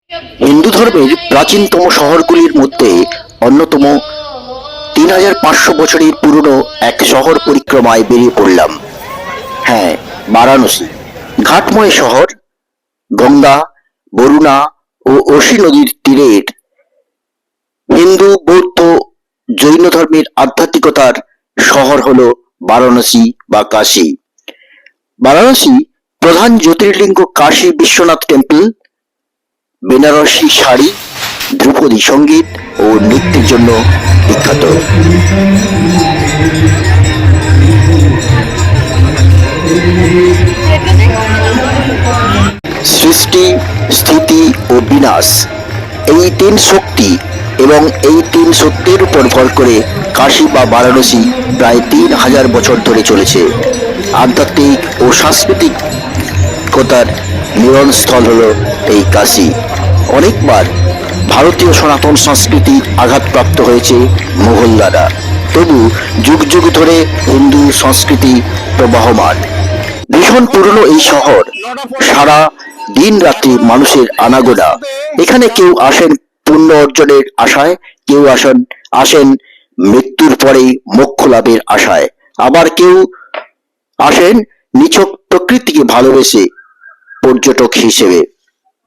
হিন্দু ধর্মের প্রাচীনতম শহরগুলির মধ্যে অন্যতম 3500 বছরের পুরনো এক শহর পরিক্রমায় বেরিয়ে পড়লাম। হ্যাঁ, বারাণসী। ঘাটময় শহর, গঙ্গা, বরুণা ও অসি নদীর তীরের হিন্দু, বৌদ্ধ, জৈন ধর্মের আধ্যাত্মিকতার শহর হল বারাণসী বা কাশী। বারাণসী প্রধান জ্যোতির্লিঙ্গ কাশী বিশ্বনাথ টেম্পল, বেনারসি শাড়ি, ধ্রুপদী সঙ্গীত ও নৃত্যের জন্য বিখ্যাত। সৃষ্টি, স্থিতি ও বিনাশ, এই তিন শক্তি এবং এই তিন সত্যের উপর ভর করে কাশী বা বারাণসী প্রায় 3000 বছর ধরে চলেছে। আধ্যাত্মিক ও সাংস্কৃতিকতার মিলনস্থল হল এই কাশী। অনেকবার ভারতীয় সনাতন সংস্কৃতি আঘাতপ্রাপ্ত হয়েছে মুঘল দ্বারা, তবু যুগ যুগ ধরে হিন্দু সংস্কৃতি প্রবাহমান। ভীষণ পুরনো এই শহর, সারা দিন রাত্রি মানুষের আনাগোনা। এখানে কেউ আসেন পুণ্য অর্জনের আশায়, কেউ আসেন মৃত্যুর পরে মোক্ষ লাভের আশায়, আবার কেউ আসেন নিছক প্রকৃতিকে ভালোবেসে পর্যটক হিসেবে।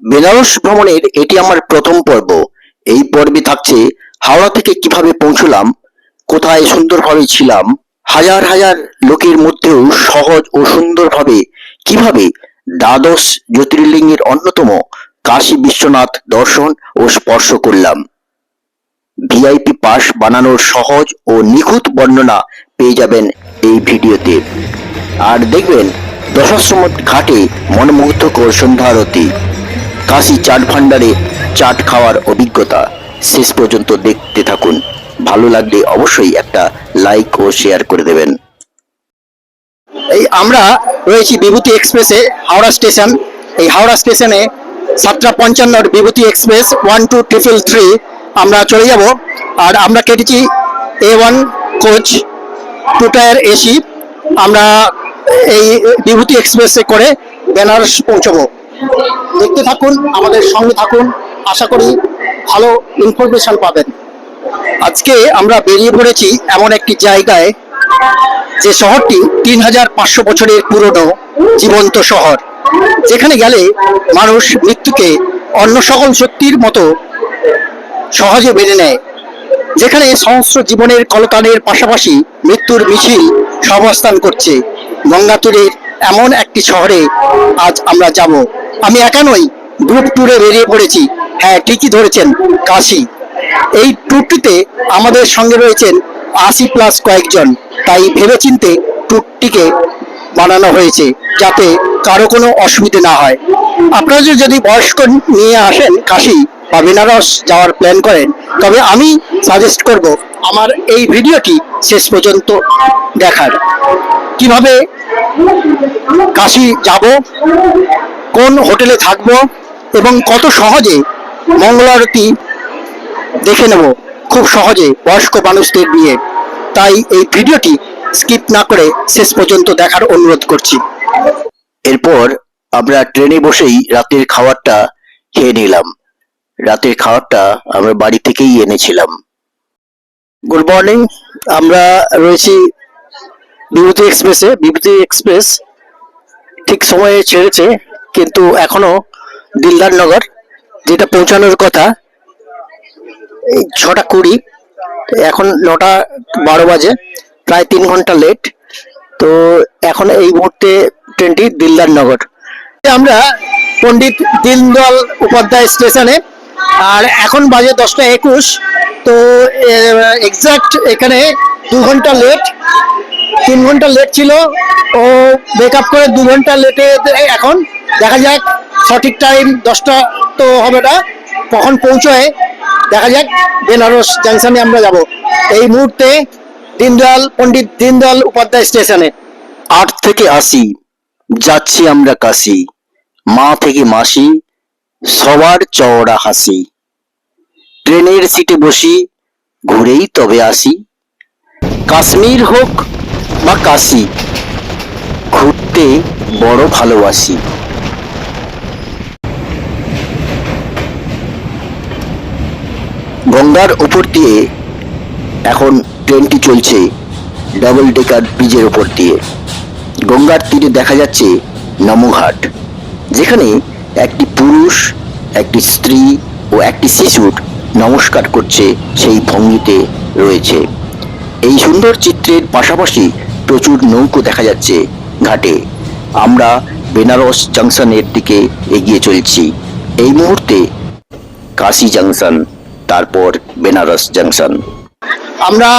বেনারস ভ্রমণের এটি আমার প্রথম পর্ব। এই পর্বে থাকছে হাওড়া থেকে কিভাবে পৌঁছলাম, কোথায় সুন্দরভাবে ছিলাম, হাজার হাজার লোকের মধ্যেও সহজ ও সুন্দরভাবে কিভাবে দ্বাদশ জ্যোতির্লিঙ্গের অন্যতম কাশী বিশ্বনাথ দর্শন ও স্পর্শ করলাম। ভিআইপি পাস বানানোর সহজ ও নিখুঁত বর্ণনা পেয়ে যাবেন এই ভিডিওতে। আর দেখবেন দশাশ্রম ঘাটে মনোমুগ্ধকর সন্ধ্যা আরতি, কাশী চাট ভান্ডারে চাট খাওয়ার অভিজ্ঞতা। শেষ পর্যন্ত দেখতে থাকুন। ভালো লাগলে অবশ্যই একটা লাইক ও শেয়ার করে দেবেন। এই আমরা রয়েছি বিভূতি এক্সপ্রেসে, হাওড়া স্টেশন। এই হাওড়া স্টেশনে 7:55 বিভূতি এক্সপ্রেস 12333 আমরা চলে যাব। আর আমরা কেটেছি A1 কোচ 2 টায়ার এসি। আমরা এই বিভূতি এক্সপ্রেসে করে বেনারস পৌঁছবো। দেখতে থাকুন, আমাদের সঙ্গে থাকুন, আশা করি ভালো ইনফরমেশন পাবেন। আজকে আমরা বেরিয়ে পড়েছি এমন একটি জায়গায়, যে শহরটি 3500 বছরের পুরনো জীবন্ত শহর, যেখানে গেলে মানুষ মৃত্যুকে অন্য সকল শক্তির মতো সহজে মেনে নেয়, যেখানে সহস্র জীবনের কলতানের পাশাপাশি মৃত্যুর মিছিল সহাবস্থান করছে। গঙ্গা তীরের এমন একটি শহরে আজ আমরা যাব। আমি একা নই, গ্রুপ ট্যুরে বেরিয়ে পড়েছি। হ্যাঁ, ঠিকই ধরেছেন, কাশী। এই ট্যুরটিতে আমাদের সঙ্গে রয়েছেন 80+ কয়েকজন, তাই ভেবেচিন্তে ট্যুরটিকে বানানো হয়েছে যাতে কারো কোনো অসুবিধা না হয়। আপনারা যদি বয়স্ক নিয়ে আসেন কাশী বা বেনারস যাওয়ার প্ল্যান করেন, তবে আমি সাজেস্ট করব আমার এই ভিডিওটি শেষ পর্যন্ত দেখার। কিভাবে কাশী যাব, কোন হোটেলে থাকব এবং কত সহজে মঙ্গল আরতি দেখে নেব খুব সহজে বয়স্ক মানুষদের নিয়ে। তাই এই ভিডিওটি স্কিপ না করে শেষ পর্যন্ত দেখার অনুরোধ করছি। এরপর আমরা ট্রেনে বসেই রাতের খাবারটা খেয়ে নিলাম। রাতের খাবারটা আমরা বাড়ি থেকেই এনেছিলাম। গুড মর্নিং, আমরা রয়েছি বিভূতি এক্সপ্রেসে। বিভূতি এক্সপ্রেস ঠিক সময়ে ছেড়েছে, কিন্তু এখনো দিলদার নগর, যেটা পৌঁছানোর কথা 6:20, এখন 9:12 বাজে, প্রায় 3 ঘন্টা লেট। তো এখন এই মুহূর্তে ট্রেনটি দিলদার নগর। আমরা পণ্ডিত দীনদয়াল উপাধ্যায় স্টেশনে, আর এখন বাজে 10:21। তো এক্সাক্ট এখানে 2 ঘন্টা লেট, 3 ঘন্টা লেট ছিল। ও মেকআপ করে 2 ঘন্টা লেটে এখন দেখা যাক সঠিক টাইম 10টা তো হবে না, কখন পৌঁছয় দেখা যাক। বেনারস জাংশনে আমরা যাব এই মুহূর্তে পণ্ডিত দীনদয়াল উপাধ্যায় স্টেশনে। 8 থেকে 80 যাচ্ছি আমরা কাশী, মা থেকে মাসি সবার চওড়া হাসি। ট্রেনের সিটে বসি, ঘুরেই তবে আসি। কাশ্মীর হোক বা কাশী, ঘুরতে বড় ভালোবাসি। গঙ্গার উপর দিয়ে এখন ট্রেনটি চলছে ডাবল ডেকার ব্রিজের উপর দিয়ে। গঙ্গার তীরে দেখা যাচ্ছে নমঘাট, যেখানে একটি পুরুষ, একটি স্ত্রী ও একটি শিশুর নমস্কার করছে সেই ভঙ্গিতে রয়েছে। এই সুন্দর চিত্রের পাশাপাশি প্রচুর নৌকো দেখা যাচ্ছে ঘাটে। আমরা বেনারস জাংশনের দিকে এগিয়ে চলছি। এই মুহূর্তে কাশি জাংশন, তারপর বেনারস জাংশন। আমরা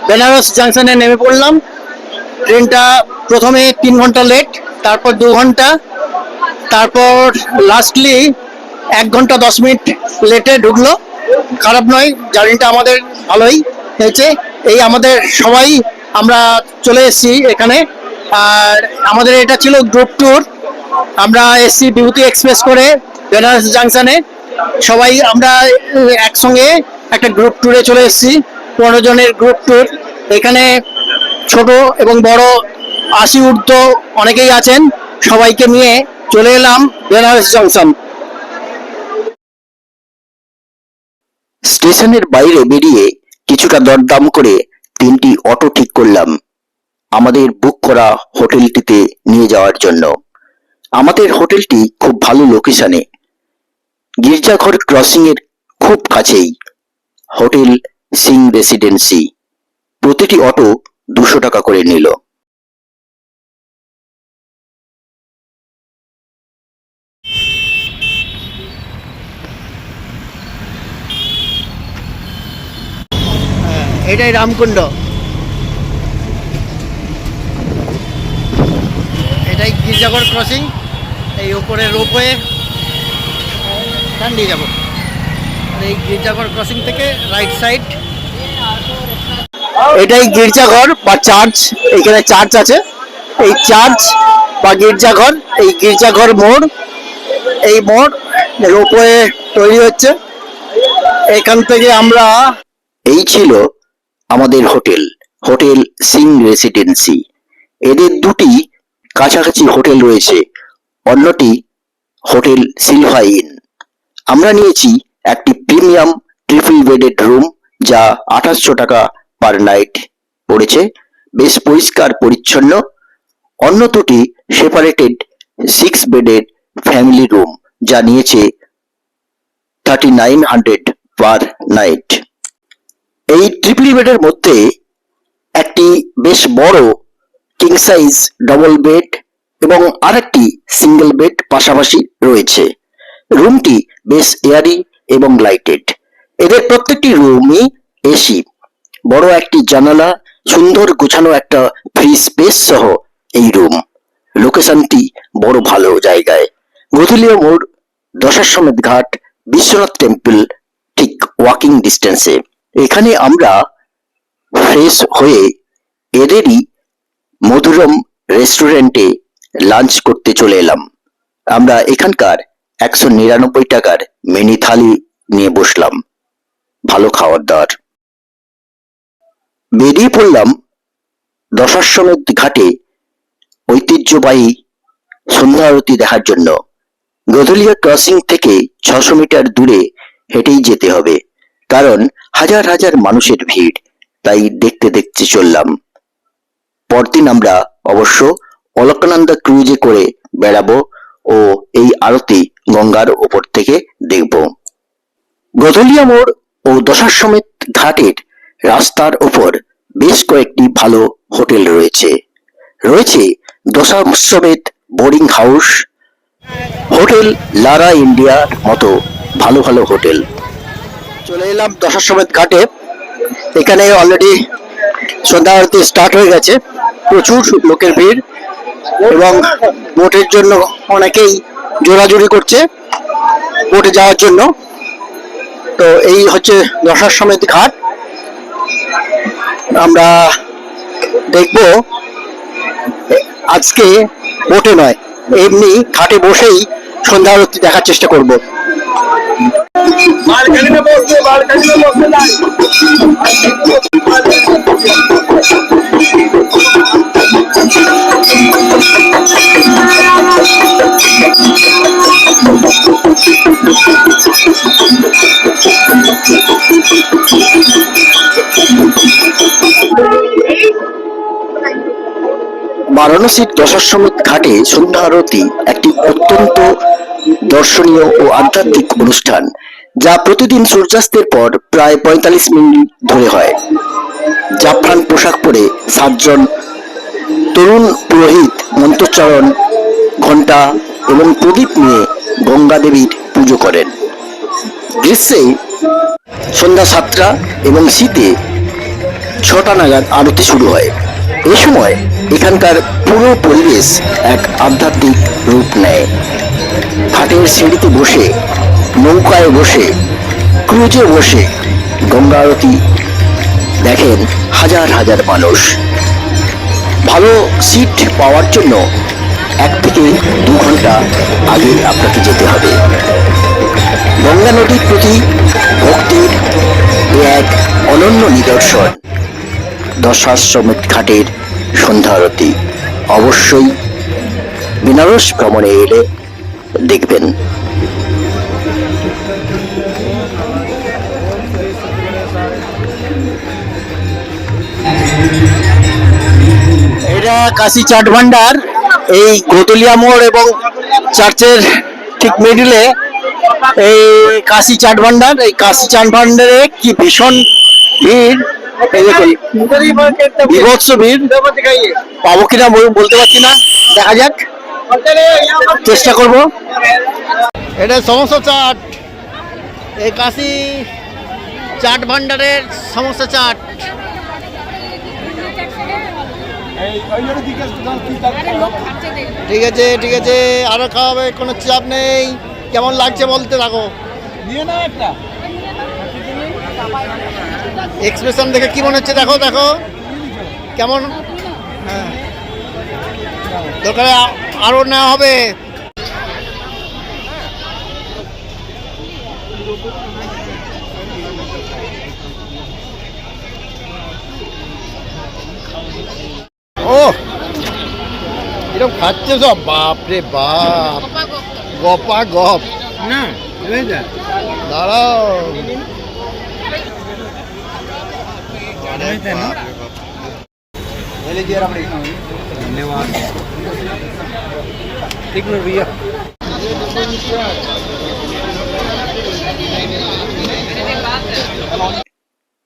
বেনারস জাংশনে নেমে পড়লাম। ট্রেনটা প্রথমে 3 ঘন্টা লেট, তারপর 2 ঘন্টা, তারপর লাস্টলি 1 ঘন্টা 10 মিনিট লেটে ঢুকলো। খারাপ নয়, জার্নিটা আমাদের ভালোই হয়েছে। এই আমাদের সবাই আমরা চলে এসেছি এখানে। আর আমাদের এটা ছিল গ্রুপ ট্যুর। আমরা এসছি বিভূতি এক্সপ্রেস করে বেনারস জাংশনে। সবাই আমরা একসঙ্গে একটা গ্রুপ ট্যুরে চলে এসেছি, 15 জনের গ্রুপ ট্যুর। এখানে ছোট এবং বড় 80 ঊর্ধ্ব অনেকেই আছেন। সবাইকে নিয়ে চলে এলাম বেনারস জংশন। স্টেশনের বাইরে বেরিয়ে কিছুটা দরদাম করে 3টি অটো ঠিক করলাম আমাদের বুক করা হোটেলটিতে নিয়ে যাওয়ার জন্য। আমাদের হোটেলটি খুব ভালো লোকেশনে, গির্জাঘর ক্রসিং এর খুব কাছেই হোটেল সিং রেসিডেন্সি। প্রতিটি অটো 200 টাকা করে নিল। এটাই রামকুণ্ড, এটাই গির্জাঘর ক্রসিং। এই উপরে রোপওয়ে দিয়ে যাবো। আর এই গির্জাঘর ক্রসিং থেকে রাইট সাইড, এটাই গির্জাঘর বা চার্চ। এখানে চার্চ আছে, এই চার্চ বা গির্জাঘর। এই গির্জাঘর মোড়, এই মোড় রোপওয়ে তৈরি হচ্ছে। এখান থেকে আমরা, এই ছিল আমাদের হোটেল, হোটেল সিং রেসিডেন্সি। এদের দুটি কাছাকাছি হোটেল রয়েছে, অন্যটি হোটেল সিলভা ইন। আমরা নিয়েছি একটি প্রিমিয়াম ট্রিপল বেডেড রুম, যা 2800 টাকা পার নাইট পড়েছে। বেশ পরিষ্কার পরিচ্ছন্ন। অন্য দুটি সেপারেটেড 6 বেডেড ফ্যামিলি রুম, যা নিয়েছে 3900 পার নাইট। এই ট্রিপল বেডের মধ্যে একটি বেশ বড় কিং সাইজ ডবল বেড এবং আরেকটি সিঙ্গেল বেড পাশাপাশি রয়েছে। রুমটি বেশ এয়ারি এবং লাইটেড। এদের প্রত্যেকটি রুমই এসি। বড় একটি জানালা, সুন্দর গোছানো একটা ফ্রি স্পেস সহ এই রুম। লোকেশনটি বড় ভালো জায়গায়, গধুলিয়া মোড়, দশাশ্বমেধ ঘাট, বিশ্বনাথ টেম্পল ঠিক ওয়াকিং ডিস্টেন্সে। এখানে আমরা ফ্রেশ হয়ে এদেরই মধুরম রেস্টুরেন্টে লাঞ্চ করতে চলে এলাম। আমরা এখানকার 199 টাকার মিনি থালি নিয়ে বসলাম। ভালো খাওয়ার দাওয়ার। বেরিয়ে পড়লাম দশাশ্বমেধ ঘাটে ঐতিহ্যবাহী সন্ধ্যা আরতি দেখার জন্য। গধুলিয়া ক্রসিং থেকে 600 মিটার দূরে হেঁটেই যেতে হবে, কারণ হাজার হাজার মানুষের ভিড়। তাই দেখতে দেখতে চললাম। পরদিন আমরা অবশ্য অলকানন্দা ক্রুজে করে বেড়াবো ও এই আরতি গঙ্গার ওপর থেকে দেখব। গধুলিয়া মোড় ও দশাশ্বমেধ ঘাটের রাস্তার ওপর বেশ কয়েকটি ভালো হোটেল রয়েছে। রয়েছে দশাশ্বমেধ বোর্ডিং হাউস, হোটেল লারা ইন্ডিয়ার মতো ভালো ভালো হোটেল। চলে এলাম দশাশ্বমেধ ঘাটে। এখানে অলরেডি সন্ধ্যা আরতি স্টার্ট হয়ে গেছে। প্রচুর লোকের ভিড় এবং বোটের জন্য অনেকেই জোরাজুরি করছে বোটে যাওয়ার জন্য। তো এই হচ্ছে দশাশ্বমেধ ঘাট। আমরা দেখব আজকে বোটে নয়, এমনি ঘাটে বসেই সন্ধ্যা আরতি দেখার চেষ্টা করব। বারাণসীর দশাশ্বমেধ ঘাটে সন্ধ্যা আরতি একটি অত্যন্ত দর্শনীয় ও আধ্যাত্মিক অনুষ্ঠান, যা প্রতিদিন সূর্যাস্তের পর প্রায় 45 মিনিট ধরে হয়। জাফরান পোশাক পরে 7 জন তরুণ পুরোহিত মন্ত্রোচ্চারণ, ঘণ্টা এবং প্রদীপ নিয়ে গঙ্গা দেবীর পুজো করেন। গ্রীষ্মে সন্ধ্যা 7টা এবং শীতে 6টা নাগাদ আরতি শুরু হয়। এ সময় এখানকার পুরো পরিবেশ এক আধ্যাত্মিক রূপ নেয়। ঘাটের সিঁড়িতে বসে, নৌকায় বসে, ক্রুজে বসে গঙ্গা আরতি দেখেন হাজার হাজার মানুষ। ভালো সিট পাওয়ার জন্য 1 থেকে 2 ঘন্টা আগে আপনাকে যেতে হবে। গঙ্গা নদীর প্রতি ভক্তির এক অনন্য নিদর্শন দশাশ্বমেধ ঘাটের সন্ধ্যা আরতি। অবশ্যই বেনারস ভ্রমণে এলে দেখবেন। এটা কাশী চাট ভান্ডার। এই গোতলিয়া মোড় এবং চার্চের ঠিক মিডিলে এই কাশী চাট ভান্ডার। এই কাশী চাট ভান্ডারে কি ভীষণ ভিড়! এই দেখুন, বিভৎস ভিড়। পাবো কিনা বলতে পারছি না, দেখা যাক, চেষ্টা করব। এটা সমস্ত চাট, এই কাশী চাট ভান্ডারের সমস্ত চাট। ঠিক আছে, ঠিক আছে, আরো খাওয়াবে, কোনো চাপ নেই। কেমন লাগছে বলতে থাকো। এক্সপ্রেশন দেখে কি মনে হচ্ছে দেখো, দেখো কেমন। হ্যাঁ, দরকারে আরো নেওয়া হবে। ও এরকম খাচ্ছে সব, বাপ রে বাপ, গপা গপ না। দাঁড়াও,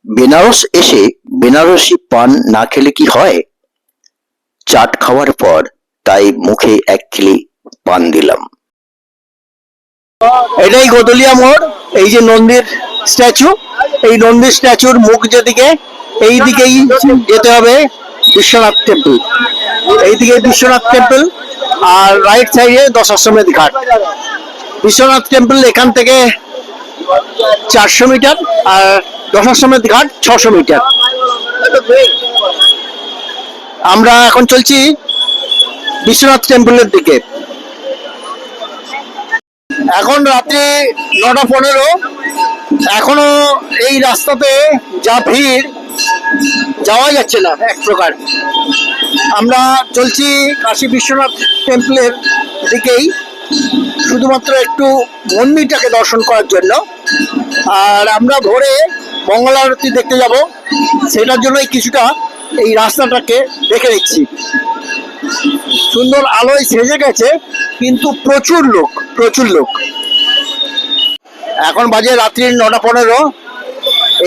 বেনারস এসে বেনারসি পান না খেলে কি হয়? চাট খাওয়ার পর তাই মুখে 1 কিলি পান দিলাম। এটাই গোতলিয়া মোড়। এই যে নন্দীর স্ট্যাচু, এই নন্দীর স্ট্যাচুর মুখ যেদিকে, এই দিকেই যেতে হবে বিশ্বনাথ টেম্পল। এইদিকে বিশ্বনাথ টেম্পল, আর রাইট সাইডে দশাশ্বমেধ ঘাট। বিশ্বনাথ টেম্পল এখান থেকে 400 মিটার, আর দশাশ্বমেধ ঘাট 600 মিটার। আমরা এখন চলছি বিশ্বনাথ টেম্পলের দিকে। এখন রাত্রি 9:15। এখনো এই রাস্তাতে যা ভিড়, যাওয়া যাচ্ছে না এক প্রকার। আমরা চলছি কাশী বিশ্বনাথ টেম্পলের দিকেই, শুধুমাত্র একটু মন্দিরটাকে দর্শন করার জন্য। আর আমরা ভোরে মঙ্গল আরতি দেখতে যাব, সেটার জন্যই কিছুটা এই রাস্তাটাকে দেখে নিচ্ছি। সুন্দর আলোয় সেজে গেছে, কিন্তু প্রচুর লোক, প্রচুর লোক। এখন বাজে রাত্রি 9:15।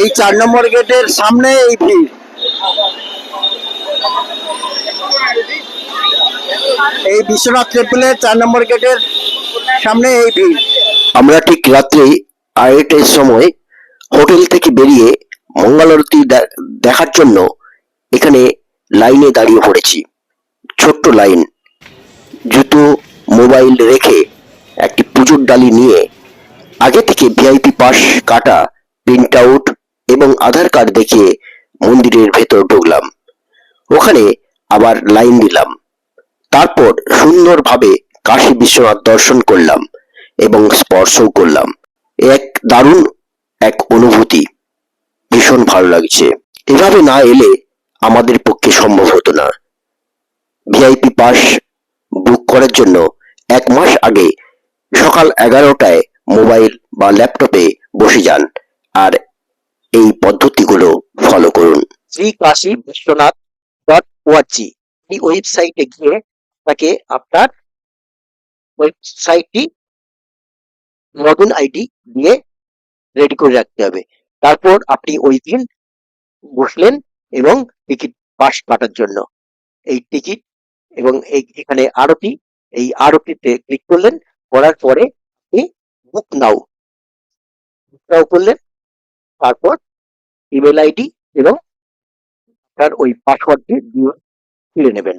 এই 4 নম্বর গেটের সামনে এই ভিড়। এই বিশ্বনাথ টেম্পলের 4 নম্বর গেটের সামনে এই ভিড়। আমরা ঠিক রাত্রি 2:30টার সময় হোটেল থেকে বেরিয়ে মঙ্গল আরতি দেখার জন্য এখানে লাইনে দাঁড়িয়ে পড়েছি। ছোট্ট লাইন। জুতো, মোবাইল রেখে একটি পুজোর ডালি নিয়ে আগে থেকে ভিআইপি পাস কাটা, প্রিন্ট আউট এবং আধার কার্ড দেখিয়ে মন্দিরের ভেতর ঢুকলাম। ওখানে আবার লাইন দিলাম। তারপর সুন্দরভাবে কাশী বিশ্বনাথ দর্শন করলাম এবং স্পর্শও করলাম। দারুণ এক অনুভূতি, ভীষণ ভালো লাগছে। এভাবে না এলে আমাদের পক্ষে সম্ভব হতো না। ভিআইপি পাস বুক করার জন্য 1 মাস আগে সকাল 11টায় মোবাইল বা ল্যাপটপে বসে যান আর এই পদ্ধতিগুলো ফলো করুন। শ্রী কাশী বিশ্বনাথ .org এই ওয়েবসাইটে গিয়ে আপনাকে আপনার ওয়েবসাইটটি লগ ইন আইডি দিয়ে রেডি করে রাখতে হবে। তারপর আপনি ওই দিন বসলেন এবং টিকিট পাস কাটার জন্য। এই টিকিট এবং এখানে আরতি, এই আরতিতে ক্লিক করলেন, করার পরে আপনি বুক নাও করলেন। তারপর ইমেল আইডি এবং তার ওই পাসওয়ার্ডটি দিয়ে খুলে নেবেন।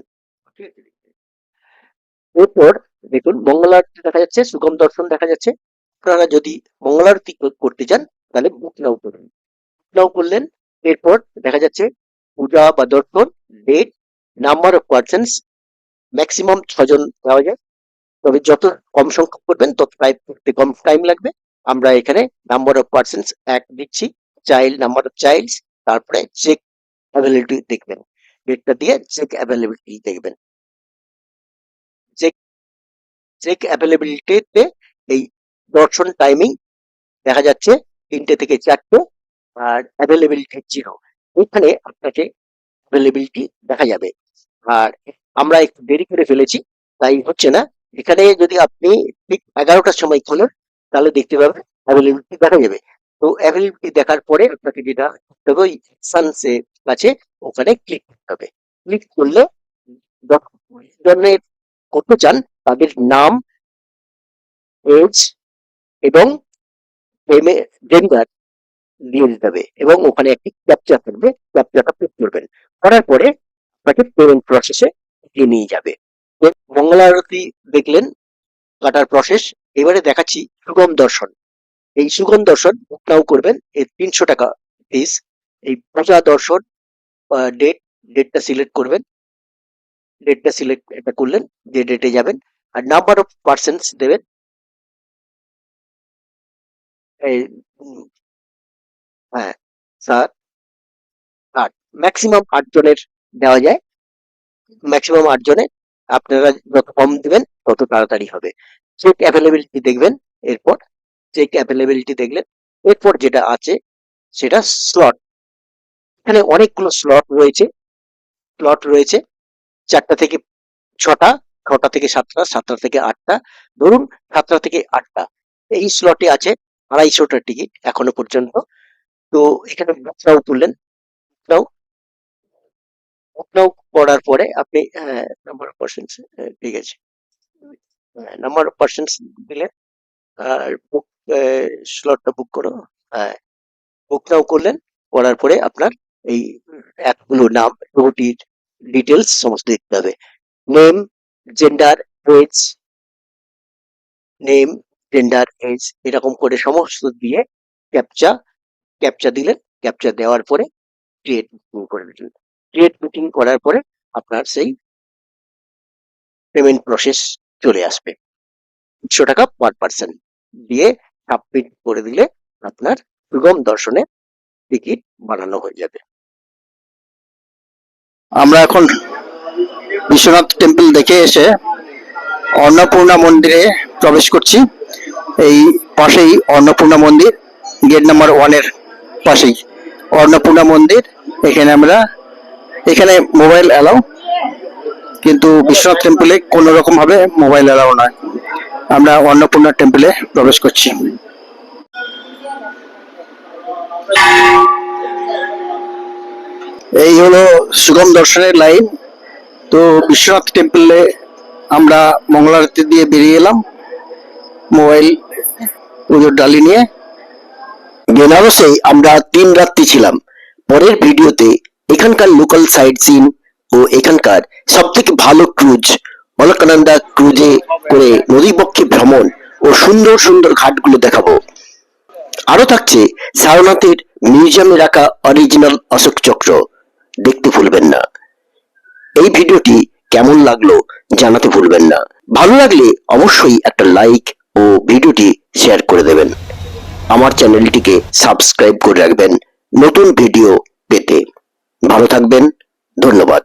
এরপর দেখুন মঙ্গল আরতি দেখা যাচ্ছে, সুগম দর্শন দেখা যাচ্ছে। আপনারা যদি মঙ্গল আরতি করতে চান তাহলে বুক নাও করুন। বুক নাও করলেন, এরপর দেখা যাচ্ছে পূজা বা দর্শন, date, number of persons, maximum 6 জন পাওয়া যায়। তবে যত কম সংখ্যক করবেন তত করতে কম টাইম লাগবে। আমরা এখানে নাম্বার অফ পার্সনস 1 দিচ্ছি, চাইল্ড নাম্বার অফ চাইল্ডস, তারপরে চেক অ্যাভেলেবিলিটি দেখবেন। ডেটটা দিয়ে চেক অ্যাভেলেবিলিটি দেখবেন। চেক চেক অ্যাভেলেবিলিটিতে এই দর্শন টাইমিং দেখা যাচ্ছে 3টে থেকে 4টে, আর অ্যাভেলেবিলিটি 0। এখানে আপনাকে অ্যাভেলেবিলিটি দেখা যাবে। আর আমরা একটু দেরি করে ফেলেছি, তাই হচ্ছে না। এখানে যদি আপনি ঠিক 11টার সময় খোলেন তাহলে দেখতে পাবেন অ্যাভেলেবিলিটি দেখা যাবে। তো অ্যাভেলেবিলিটি দেখার পরে আপনাকে যেটা করতে হবে, ওই সানসে আছে ওখানে ক্লিক করতে হবে। ক্লিক করলে জনের করতে চান তাদের নাম, এজ এবং জেন্ডার দিয়ে দিতে হবে এবং ওখানে একটি ক্যাপচা থাকবে, ক্যাপচাটা পুট করবেন। করার পরে আপনাকে পেমেন্ট প্রসেসে এগিয়ে নিয়ে যাবে। মঙ্গল আরতি দেখলেন, কাটার প্রসেস। এবারে দেখাচ্ছি সুগম দর্শন। এই সুগম দর্শন বুক নাও করবেন, এর 300 টাকা ফিস। এই পূজা দর্শন ডেটটা সিলেক্ট করবেন, ডেটটা সিলেক্ট এটা করলেন, যে ডেটে যাবেন, আর নাম্বার অফ পার্সনস দেবেন। এই হ্যাঁ, 7, 8, ম্যাক্সিমাম 8 জনের দেওয়া যায়। ম্যাক্সিমাম 8 জনে আপনারা যত কম দিবেন তত তাড়াতাড়ি হবে। চেক অ্যাভেলেবিলিটি দেখবেন। এরপর চেক অ্যাভেলেবিলিটি দেখলেন, এরপর যেটা আছে সেটা স্লট। এখানে অনেকগুলো স্লট রয়েছে 4টা থেকে 6টা, 6টা থেকে 7টা, 7টা থেকে 8টা, ধরুন 7টা থেকে 8টা। এই স্লটে আছে 250টা টিকিট এখনো পর্যন্ত। তো এখানে বুক নাও তুললেন, নাও বুক নাও করার পরে আপনি নাম্বার অফ পার্সনস, ঠিক আছে, নাম্বার অফ পার্সনস দিলেন আর বুক স্লটটা বুক করো। হ্যাঁ, বুক নাও করলেন, করার পরে আপনার এই এতগুলো নাম, রুটির ডিটেলস সমস্ত দিতে হবে। Name, gender, age, name, gender, age এরকম করে সমস্ত দিয়ে ক্যাপচা ক্যাপচা দিলেন। ক্যাপচা দেওয়ার পরে ক্রিয়েট বুকিং করে দিলেন। ক্রিয়েট বুকিং করার পরে আপনার সেই পেমেন্ট প্রসেস চলে আসবে। 100 টাকা পার পার্সন দিয়ে সাবমিট করে দিলে আপনার সুগম দর্শনে টিকিট বানানো হয়ে যাবে। আমরা এখন বিশ্বনাথ টেম্পল দেখে এসে অন্নপূর্ণা মন্দিরে প্রবেশ করছি। এই পাশেই অন্নপূর্ণা মন্দির, গেট নাম্বার 1-এর পাশেই অন্নপূর্ণা মন্দির। এখানে মোবাইল অ্যালাউ, কিন্তু বিশ্বনাথ টেম্পলে কোনো রকম ভাবে মোবাইল অ্যালাউ নয়। আমরা অন্নপূর্ণা টেম্পলে প্রবেশ করছি। এই হলো সুগম দর্শনের লাইন। তো বিশ্বনাথ টেম্পলে আমরা মঙ্গল আরতি দিয়ে বেরিয়ে এলাম মোবাইল পুজোর ডালি নিয়ে। বেনারসে আমরা 3 রাত্রি ছিলাম। পরের ভিডিওতে এখানকার লোকাল সাইট সিন ও এখানকার সব থেকে ভালো ক্রুজ, অলকানন্দা ক্রুজে করে নদীপক্ষে ভ্রমণ ও সুন্দর সুন্দর ঘাটগুলো দেখাবো। আরো থাকছে সারনাথের মিউজিয়ামে রাখা অরিজিনাল অশোক চক্র, দেখতে ভুলবেন না। এই ভিডিওটি কেমন লাগলো জানাতে ভুলবেন না। ভালো লাগলে অবশ্যই একটা লাইক ও ভিডিওটি শেয়ার করে দেবেন। আমার চ্যানেলটিকে সাবস্ক্রাইব করে রাখবেন নতুন ভিডিও পেতে। ভালো থাকবেন, ধন্যবাদ।